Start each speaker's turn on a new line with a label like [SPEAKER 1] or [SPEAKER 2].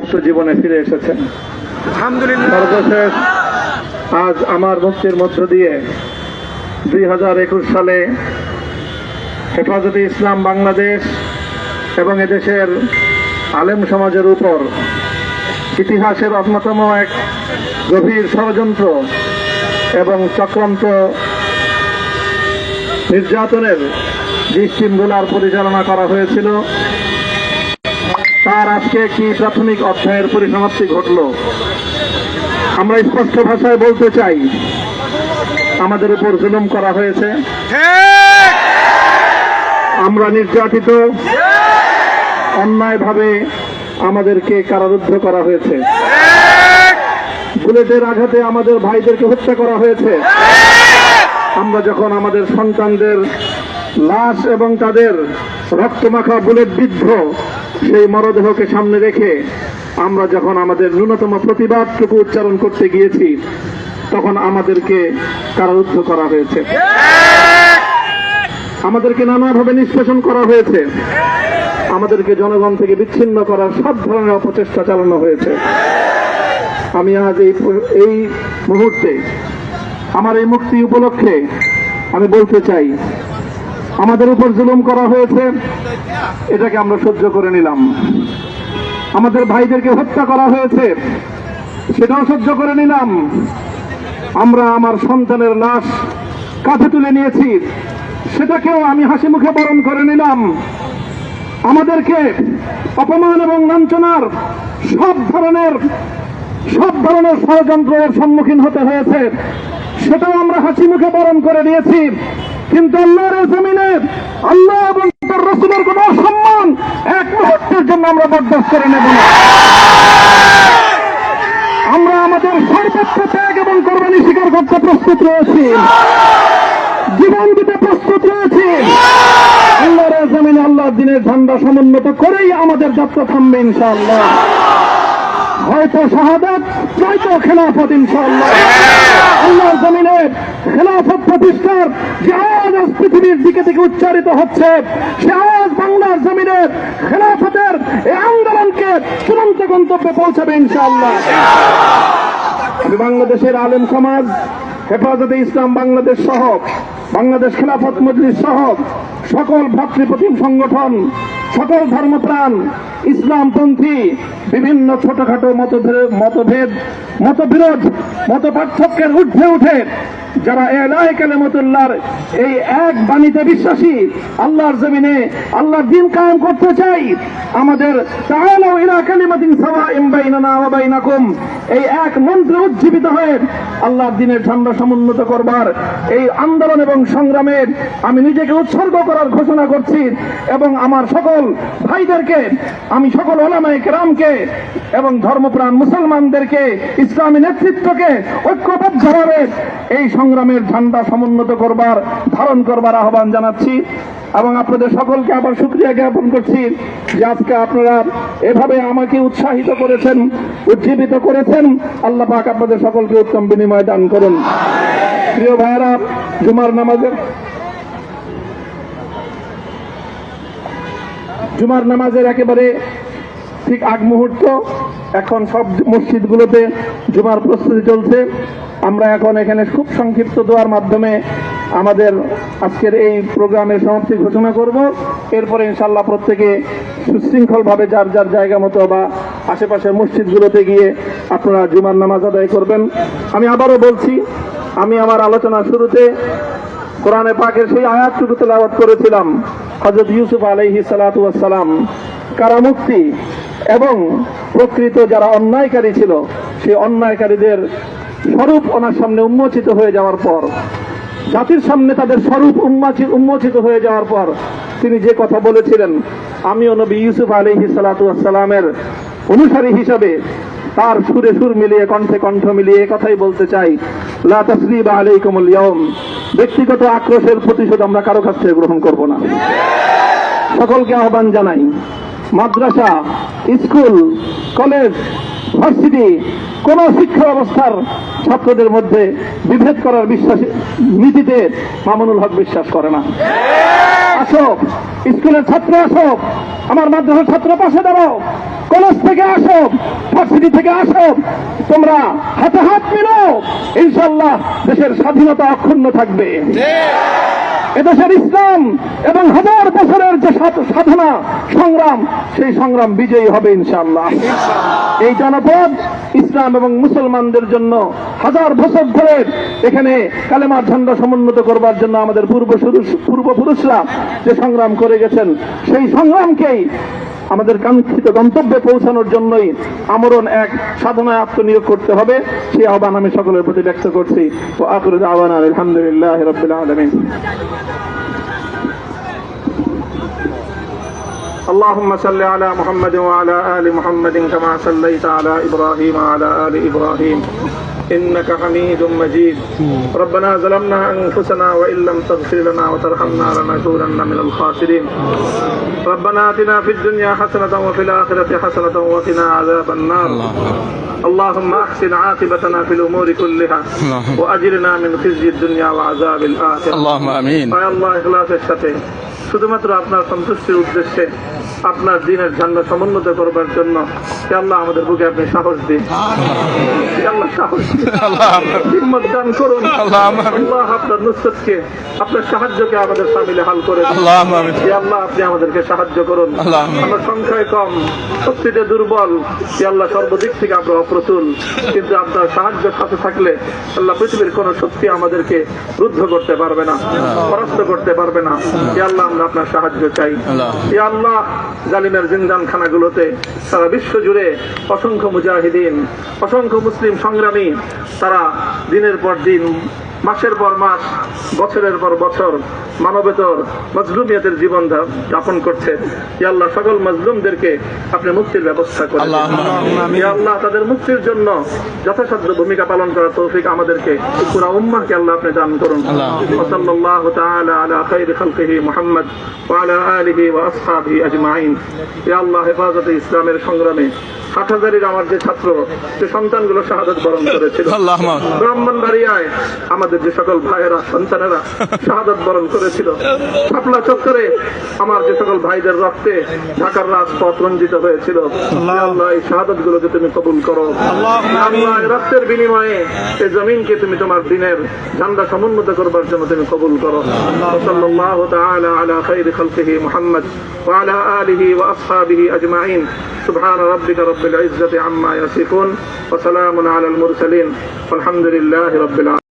[SPEAKER 1] মুক্ত জীবনে ফিরে এসেছেন।
[SPEAKER 2] আলহামদুলিল্লাহ।
[SPEAKER 1] সর্বশেষ আজ আমার মুক্তির মধ্য দিয়ে 2021 সালে হেফাজতে ইসলাম বাংলাদেশ এবং এদেশের আলেম সমাজের উপর ইতিহাসের অন্যতম এক গভীর ষড়যন্ত্র এবং চক্রান্ত নির্যাতনের যে স্টিমরোলার পরিচালনা করা হয়েছিল, তার আজকে একটি প্রাথমিক অধ্যায়ের পরিসমাপ্তি ঘটল। আমরা স্পষ্ট ভাষায় বলতে চাই, আমাদের উপর জুলুম করা হয়েছে, আমরা নির্যাতিত, অন্যায়ভাবে আমাদেরকে কারারুদ্ধ করা হয়েছে, বুলেটের আঘাতে আমাদের ভাইদেরকে হত্যা করা হয়েছে। আমরা যখন আমাদের সন্তানদের লাশ এবং তাদের রক্তমাখা বুলেট বিদ্ধ সেই মরদেহকে সামনে রেখে আমরা যখন আমাদের ন্যূনতম প্রতিবাদটুকু উচ্চারণ করতে গিয়েছি, তখন আমাদেরকে কারারুদ্ধ করা হয়েছে, আমাদেরকে নানাভাবে নিষ্পেষণ করা হয়েছে, আমাদেরকে জনগণ থেকে বিচ্ছিন্ন করার সব ধরনের অপচেষ্টা চালানো হয়েছে। আমি আজ এই মুহূর্তে আমার এই মুক্তি উপলক্ষে আমি বলতে চাই, আমাদের উপর জুলুম করা হয়েছে, এটাকে আমরা সহ্য করে নিলাম। আমাদের ভাইদেরকে হত্যা করা হয়েছে, সেটাও সহ্য করে নিলাম। আমরা আমার সন্তানের লাশ কাঁধে তুলে নিয়েছি, সেটাকেও আমি হাসি মুখে বরণ করে নিলাম। আমাদেরকে অপমান এবং লাঞ্ছনার সব ধরনের ষড়যন্ত্রের সম্মুখীন হতে হয়েছে, সেটাও আমরা হাসি মুখে বরণ করে নিয়েছি। কিন্তু আল্লাহর জমিনে আল্লাহ এবং তার রাসূলের কোন সম্মান এক মুহূর্তের জন্য আমরা বরদাস্ত করে নেব না। আমরা আমাদের সর্বোচ্চ ত্যাগ এবং কোরবানি স্বীকার করতে প্রস্তুত রয়েছি, জীবন দিতে প্রস্তুত রয়েছি। আল্লাহর জমিনে আল্লাহর দ্বীনের ঝান্ডা সমুন্নত করেই আমাদের যাত্রা থামবে ইনশাআল্লাহ। হয়তো শাহাদাত, নয়তো খেলাফত ইনশাআল্লাহ। আল্লাহর জমিনে খেলাফত প্রতিষ্ঠার যে আওয়াজ পৃথিবীর দিকে থেকে উচ্চারিত হচ্ছে, সে আওয়াজ বাংলার জমিনে খেলাফতের এই আন্দোলনকে চূড়ান্ত গন্তব্যে পৌঁছাবে ইনশাআল্লাহ। আমি বাংলাদেশের আলেম সমাজ, হেফাজতে ইসলাম বাংলাদেশ সহ বাংলাদেশ খেলাফত মজলিস সহ সকল ভ্রাতৃপ্রতিম সংগঠন, সকল ধর্মপ্রাণ, ইসলামপন্থী বিভিন্ন ছোটখাটো মতবিরোধ, মত পার্থক্যের ঊর্ধ্বে উঠে যারা ইলাহি কালিমাতুল্লাহর এই এক বাণীতে বিশ্বাসী, আল্লাহর জমিনে আল্লাহর দ্বীন কায়েম করতে চাই, আমাদের তাআলাউ ইলা কালিমাতিন সাওয়াইন বাইনানা ওয়া বাইনাকুম এই এক মন্ত্রে উজ্জীবিত হয়ে আল্লাহর দ্বীনের ঝান্ডা সমুন্নত করবার এই আন্দোলন এবং সংগ্রামে আমি নিজেকে উৎসর্গ করার ঘোষণা করছি। এবং আমার সকল ভাইদেরকে, আমি সকল উলামায়ে কেরামকে এবং ধর্মপ্রাণ মুসলমানদেরকে, ইসলামী নেতৃত্বকে ঐক্যবদ্ধভাবে এই সংগ্রামের ঝান্ডা সমুন্নত করবার, ধারণ করবার আহ্বান জানাচ্ছি। এবং আপনাদের সকলকে আবার শুকরিয়া জ্ঞাপন করছি যে আজকে আপনারা এভাবে আমাকে উৎসাহিত করেছেন, উজ্জীবিত করেছেন। আল্লাহ পাক আপনাদের সকলকে উত্তম বিনিময় দান করুন। প্রিয় ভাইয়েরা, জুমার নামাজের একেবারে ঠিক আগ মুহূর্ত। এখন সব মসজিদগুলোতে জুমার প্রস্তুতি চলছে। আমরা এখন এখানে খুব সংক্ষিপ্ত দোয়ার মাধ্যমে আমাদের আজকের এই প্রোগ্রামের সমাপ্তি ঘোষণা করব। এরপরে ইনশাআল্লাহ প্রত্যেকে সুশৃঙ্খলভাবে যার যার জায়গা মতো বা আশেপাশের মসজিদগুলোতে গিয়ে আপনারা জুমার নামাজ আদায় করবেন। আমি আবারও বলছি, আমি আমার আলোচনার শুরুতে কোরআনে পাকের সেই আয়াতটুকু তেলাওয়াত করেছিলাম, হযরত ইউসুফ আলাইহিস সালাতু ওয়াস সালাম কারামুক্তি এবং প্রকৃত যারা অন্যায়কারী ছিল, সেই অন্যায়কারীদের স্বরূপ ওনার সামনে উন্মোচিত হয়ে যাওয়ার পর, জাতির সামনে তাদের স্বরূপ উন্মোচিত হয়ে যাওয়ার পর তিনি যে কথা বলেছিলেন, আমিও নবী ইউসুফ আলাইহিস সালাতু ওয়াস সালামের অনুসারী হিসাবে তার সুরে সুর মিলিয়ে, কণ্ঠে কণ্ঠ মিলিয়ে কথাই বলতে চাই, লা তাসরিবা আলাইকুমুল ইয়াউম। ব্যক্তিগত আক্রোশের প্রতিশোধ আমরা কারো কাছ থেকে গ্রহণ করব না। সকলকে আহ্বান জানাই, মাদ্রাসা, স্কুল, কলেজ, ভার্সিটি, কোন শিক্ষা ব্যবস্থার ছাত্রদের মধ্যে বিভেদ করার নীতিতে মামুনুল হক বিশ্বাস করে না। আসো, স্কুলের ছাত্র আসো, আমার মাদ্রাসার ছাত্র পাশে দাঁড়াও, কলেজ থেকে আসো, ভার্সিটি থেকে আসো, তোমরা হাতে হাত মিলো, ইনশাআল্লাহ দেশের স্বাধীনতা অক্ষুণ্ণ থাকবে। এদেশের ইসলাম এবং হাজার বছরের যে সাধনা সংগ্রাম, সেই সংগ্রাম বিজয়ী হবে ইনশাআল্লাহ। এই জনপদ ইসলাম এবং মুসলমানদের জন্য হাজার বছর ধরে এখানে কালেমার ঝান্ডা সমুন্নত করবার জন্য আমাদের পূর্বপুরুষরা যে সংগ্রাম করে গেছেন, সেই সংগ্রামকেই আমাদের কাঙ্ক্ষিত গন্তব্যে পৌঁছানোর জন্যই আমরণ এক সাধনায় আত্মনিয়োগ করতে হবে। সেই আহ্বান আমি সকলের প্রতি ব্যক্ত করছি। ও আখিরু দাওয়ানা আলহামদুলিল্লাহি রাব্বিল আলামিন। اللهم صل على محمد وعلى آل محمد كما صليت على إبراهيم وعلى آل إبراهيم إنك حميد مجيد. ربنا ظلمنا أنفسنا وإن لم تغفر لنا وترحمنا لنكونن من الخاسرين. ربنا آتنا في الدنيا حسنة وفي الآخرة حسنة وقنا عذاب النار. اللهم أحسن عاقبتنا في الأمور كلها وأجرنا من خزي الدنيا وعذاب الآخرة.
[SPEAKER 2] اللهم آمين.
[SPEAKER 1] يا الله إخلاصের সাথে শুধুমাত্র আপনার সন্তুষ্টির উদ্দেশ্যে আপনার দ্বীনের ঝান্ডা সমুন্নত করবার জন্য হে আল্লাহ আমাদের বুকে আপনি সাহস দিন, হে আল্লাহ সাহস দিন, হিম্মত দান করুন। আল্লাহ আপনার নুসরতকে, আপনার সাহায্যকে আমাদের সামিলে হাল করে দিন। হে আল্লাহ আপনি আমাদেরকে সাহায্য করুন। আমরা সংখ্যায় কম, শক্তিতে দুর্বল, হে আল্লাহ সর্বদিক থেকে আমরা অপ্রতুল, কিন্তু আপনার সাহায্য সাথে থাকলে আল্লাহ পৃথিবীর কোন শক্তি আমাদেরকে রুদ্ধ করতে পারবে না, পরাস্ত করতে পারবে না। হে আল্লাহ আমরা আপনার সাহায্য চাই। হে আল্লাহ জালিমের জিন্দান খানাগুলোতে সারা বিশ্ব জুড়ে অসংখ্য মুজাহিদিন, অসংখ্য মুসলিম সংগ্রামী, তারা দিনের পর দিন, মাসের পর মাস, বছরের পর বছর মানবেতর মজলুমিয়তের জীবন যাপন করছে। ইয়া আল্লাহ সকল মজলুমদেরকে আপনি মুক্তির ব্যবস্থা করে দিন। ইয়া আল্লাহ তাদের মুক্তির জন্য যথাসাধ্য ভূমিকা পালন করার তৌফিক আমাদেরকে, পুরা উম্মাহকে আল্লাহ আপনি দান করুন। সাল্লাল্লাহু তাআলা আলা খায়রি খালকিহি মুহাম্মদ ওয়া আলা আলিহি ওয়া আসহাবিহি আজমাইন। ইয়া আল্লাহ হেফাজতে ইসলামের সংগ্রামে হাটহাজারীর আমার যে ছাত্র, যে সন্তানগুলো শাহাদাত বরণ করেছিল, ব্রাহ্মণবাড়িয়ায় আমাদের যে সকল ভাইয়েরা, সন্তানেরা শাহাদাত বরণ করেছিল, শাপলা চত্বরে আমার যে সকল ভাইদের রক্তে ঢাকার রাজপথ রঞ্জিত হয়েছিল, আল্লাহ এই শাহাদাত গুলোকে তুমি কবুল করো। আল্লাহ রক্তের বিনিময়ে এই জমিনকে তুমি তোমার দ্বীনের ঝান্ডা সমুন্নত করবার জন্য তুমি কবুল করো। সাল্লাল্লাহু তাআলা আলা খায়রি খালকিহি মুহাম্মদ ওয়া আলা আলিহি ওয়া আসহাবিহি আজমাইন। সুবহান রাব্বিকা রাব্বিল ইজ্জাতি আম্মা ইয়াসিফুন ওয়া সালামুন আলাল মুরসালিন ওয়ালহামদুলিল্লাহি রাব্বিল আলামিন।